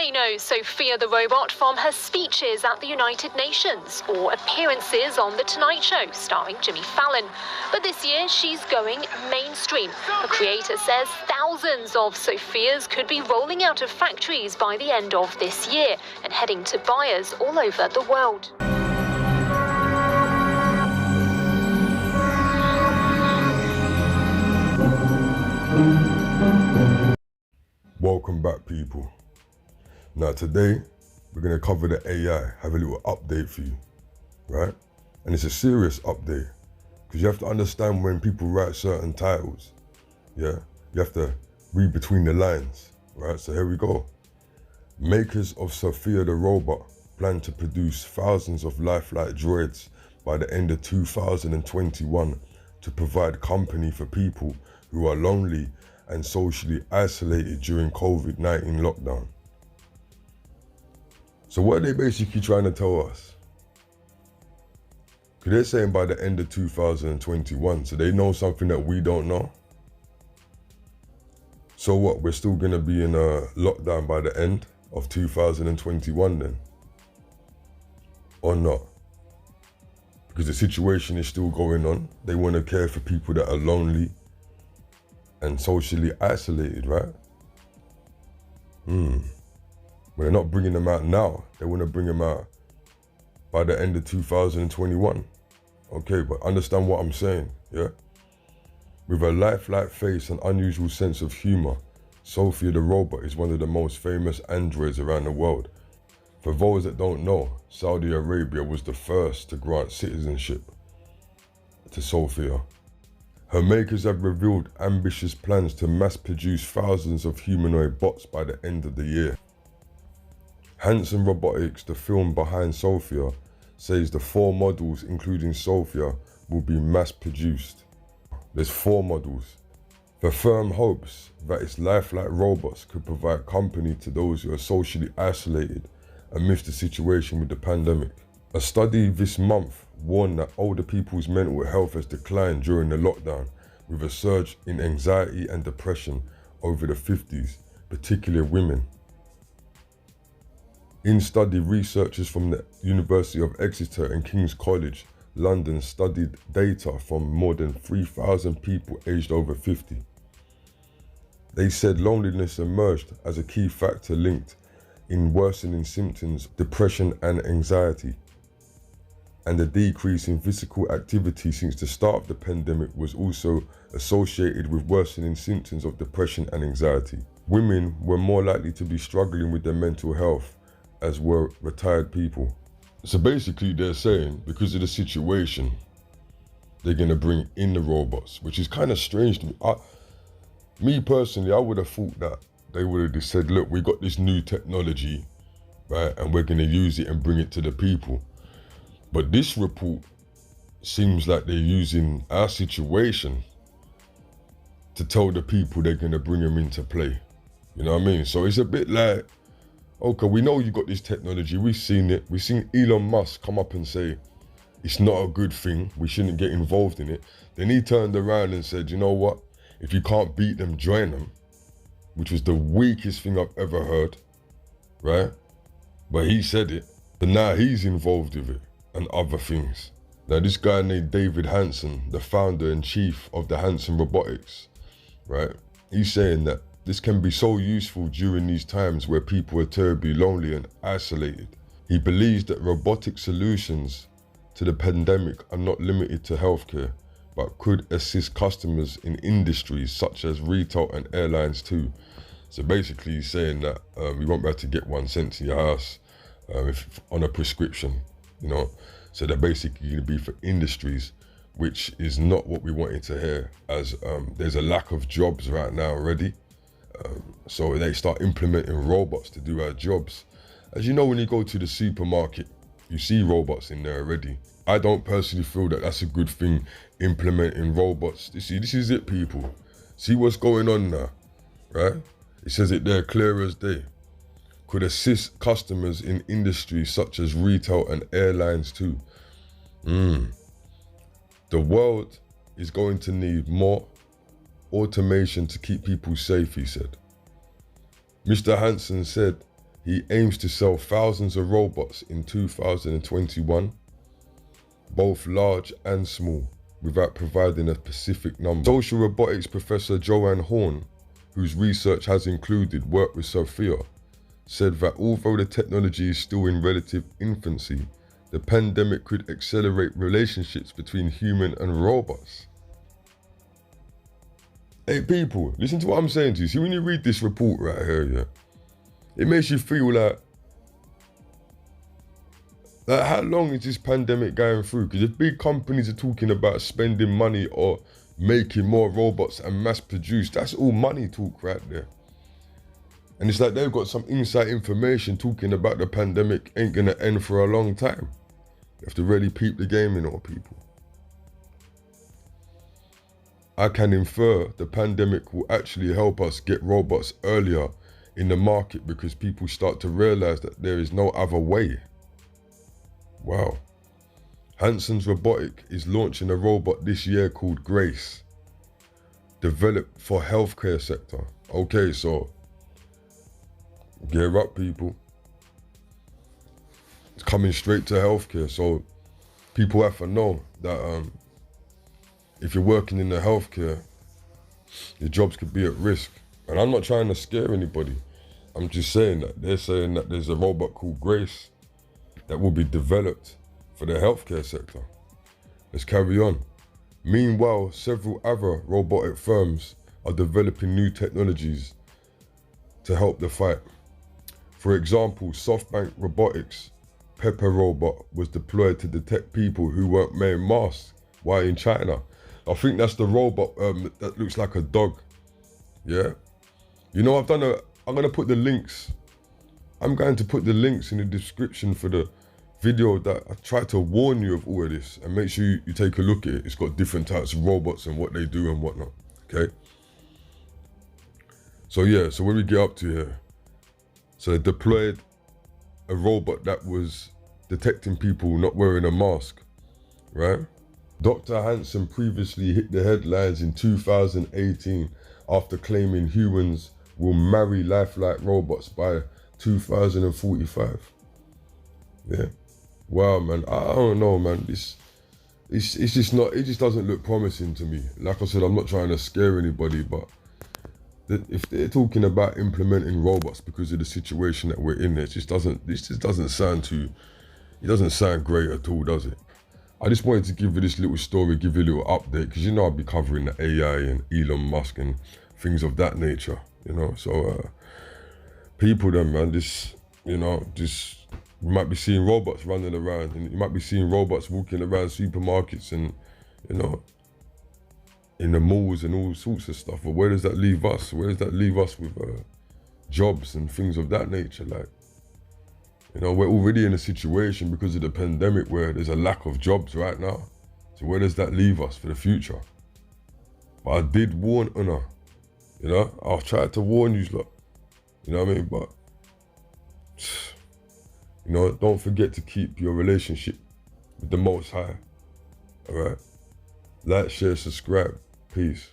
may know Sophia the robot from her speeches at the United Nations or appearances on The Tonight Show starring Jimmy Fallon. But this year, she's going mainstream. The creator says thousands of Sophias could be rolling out of factories by the end of this year and heading to buyers all over the world. Welcome back, people. Now today, we're going to cover the AI, have a little update for you, right? And it's a serious update, because you have to understand when people write certain titles, yeah? You have to read between the lines, right? So here we go. Makers of Sophia the robot plan to produce thousands of lifelike droids by the end of 2021 to provide company for people who are lonely and socially isolated during COVID-19 lockdown. So what are they basically trying to tell us? Because they're saying by the end of 2021, so they know something that we don't know. So what, we're still gonna be in a lockdown by the end of 2021 then? Or not? Because the situation is still going on. They wanna care for people that are lonely and socially isolated, right? But they're not bringing them out now. They want to bring them out by the end of 2021. Okay, but understand what I'm saying, yeah? With a lifelike face and unusual sense of humor, Sophia the robot is one of the most famous androids around the world. For those that don't know, Saudi Arabia was the first to grant citizenship to Sophia. Her makers have revealed ambitious plans to mass produce thousands of humanoid bots by the end of the year. Hanson Robotics, the firm behind Sophia, says the 4 models, including Sophia, will be mass produced. There's 4 models. The firm hopes that its lifelike robots could provide company to those who are socially isolated amidst the situation with the pandemic. A study this month warned that older people's mental health has declined during the lockdown, with a surge in anxiety and depression over the 50s, particularly women. In study, researchers from the University of Exeter and King's College, London, studied data from more than 3,000 people aged over 50. They said loneliness emerged as a key factor linked in worsening symptoms, depression and anxiety. And the decrease in physical activity since the start of the pandemic was also associated with worsening symptoms of depression and anxiety. Women were more likely to be struggling with their mental health, as were retired people. So basically they're saying, because of the situation, they're gonna bring in the robots, which is kind of strange to me. Me personally, I would have thought that they would have just said, look, we got this new technology, right? And we're gonna use it and bring it to the people. But this report seems like they're using our situation to tell the people they're gonna bring them into play. You know what I mean? So it's a bit like, okay, we know you got this technology, we've seen it. We've seen Elon Musk come up and say, it's not a good thing, we shouldn't get involved in it. Then he turned around and said, you know what? If you can't beat them, join them, which was the weakest thing I've ever heard, right? But he said it, but now he's involved with it and other things. Now this guy named David Hanson, the founder and chief of the Hanson Robotics, right? He's saying that this can be so useful during these times where people are terribly lonely and isolated. He believes that robotic solutions to the pandemic are not limited to healthcare, but could assist customers in industries such as retail and airlines too. So basically he's saying that you won't be able to get one sent to your house if on a prescription, you know? So they're basically gonna be for industries, which is not what we wanted to hear, as there's a lack of jobs right now already. So they start implementing robots to do our jobs. As you know, when you go to the supermarket, you see robots in there already. I don't personally feel that that's a good thing, implementing robots. You see, this is it, people. See what's going on now, right? It says it there clear as day. Could assist customers in industries such as retail and airlines too. The world is going to need more automation to keep people safe, he said. Mr. Hanson said he aims to sell thousands of robots in 2021, both large and small, without providing a specific number. Social robotics professor Joanne Horn, whose research has included work with Sophia, said that although the technology is still in relative infancy, the pandemic could accelerate relationships between human and robots. Hey people, listen to what I'm saying to you. See, when you read this report right here, yeah, it makes you feel like how long is this pandemic going through? Because if big companies are talking about spending money or making more robots and mass produce, that's all money talk right there. And it's like they've got some inside information talking about the pandemic ain't gonna end for a long time. You have to really peep the game in, all people. I can infer the pandemic will actually help us get robots earlier in the market because people start to realize that there is no other way. Wow. Hanson's Robotic is launching a robot this year called Grace, developed for healthcare sector. Okay, so gear up, people. It's coming straight to healthcare, so people have to know that if you're working in the healthcare, your jobs could be at risk. And I'm not trying to scare anybody. I'm just saying that they're saying that there's a robot called Grace that will be developed for the healthcare sector. Let's carry on. Meanwhile, several other robotic firms are developing new technologies to help the fight. For example, SoftBank Robotics' Pepper robot was deployed to detect people who weren't wearing masks while in China. I think that's the robot that looks like a dog. Yeah. You know, I'm going to put the links. I'm going to put the links in the description for the video that I tried to warn you of all of this, and make sure you take a look at it. It's got different types of robots and what they do and whatnot. Okay. So yeah, so what we get up to here? So they deployed a robot that was detecting people not wearing a mask, right? Dr. Hanson previously hit the headlines in 2018 after claiming humans will marry lifelike robots by 2045. Yeah. Wow, man. I don't know, man. It's just not, it just doesn't look promising to me. Like I said, I'm not trying to scare anybody, but if they're talking about implementing robots because of the situation that we're in, this just doesn't sound great at all, does it? I just wanted to give you this little story, give you a little update, because you know I'll be covering the AI and Elon Musk and things of that nature, you know. So people then, man, you might be seeing robots running around, and you might be seeing robots walking around supermarkets and, you know, in the malls and all sorts of stuff. But where does that leave us? Where does that leave us with jobs and things of that nature? Like, you know, we're already in a situation because of the pandemic where there's a lack of jobs right now. So where does that leave us for the future? But I did warn Una, you know, I've tried to warn you lot, you know what I mean? But, you know, don't forget to keep your relationship with the Most High, all right? Like, share, subscribe. Peace.